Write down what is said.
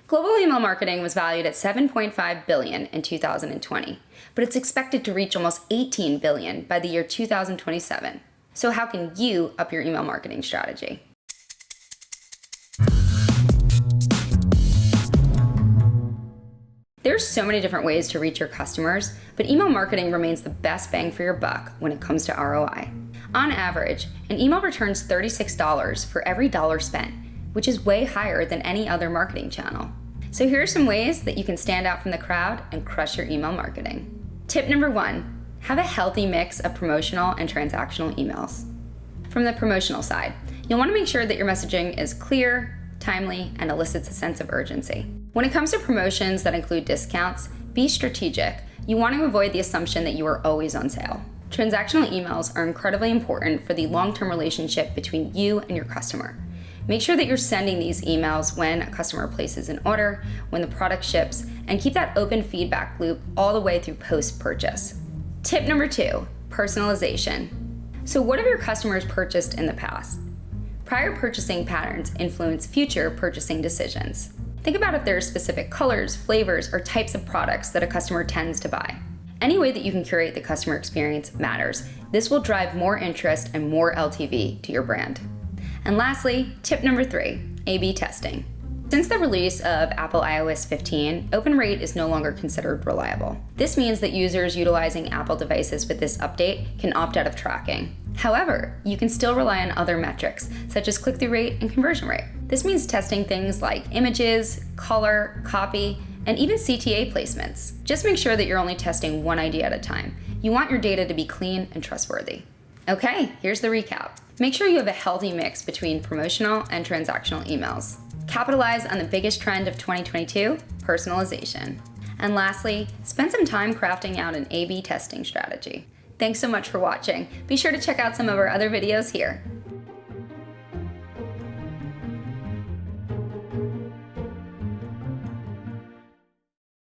Global email marketing was valued at $7.5 billion in 2020, but it's expected to reach almost $18 billion by the year 2027. So how can you up your email marketing strategy? There's so many different ways to reach your customers, but email marketing remains the best bang for your buck when it comes to ROI. On average, an email returns $36 for every dollar spent, which is way higher than any other marketing channel. So here are some ways that you can stand out from the crowd and crush your email marketing. Tip number 1, have a healthy mix of promotional and transactional emails. From the promotional side, you'll want to make sure that your messaging is clear, timely, and elicits a sense of urgency. When it comes to promotions that include discounts, be strategic. You want to avoid the assumption that you are always on sale. Transactional emails are incredibly important for the long-term relationship between you and your customer. Make sure that you're sending these emails when a customer places an order, when the product ships, and keep that open feedback loop all the way through post-purchase. Tip number 2, personalization. So what have your customers purchased in the past? Prior purchasing patterns influence future purchasing decisions. Think about if there are specific colors, flavors, or types of products that a customer tends to buy. Any way that you can curate the customer experience matters. This will drive more interest and more LTV to your brand. And lastly, tip number 3, A/B testing. Since the release of Apple iOS 15, open rate is no longer considered reliable. This means that users utilizing Apple devices with this update can opt out of tracking. However, you can still rely on other metrics, such as click-through rate and conversion rate. This means testing things like images, color, copy, and even CTA placements. Just make sure that you're only testing one idea at a time. You want your data to be clean and trustworthy. Okay, here's the recap. Make sure you have a healthy mix between promotional and transactional emails. Capitalize on the biggest trend of 2022, personalization. And lastly, spend some time crafting out an A/B testing strategy. Thanks so much for watching. Be sure to check out some of our other videos here.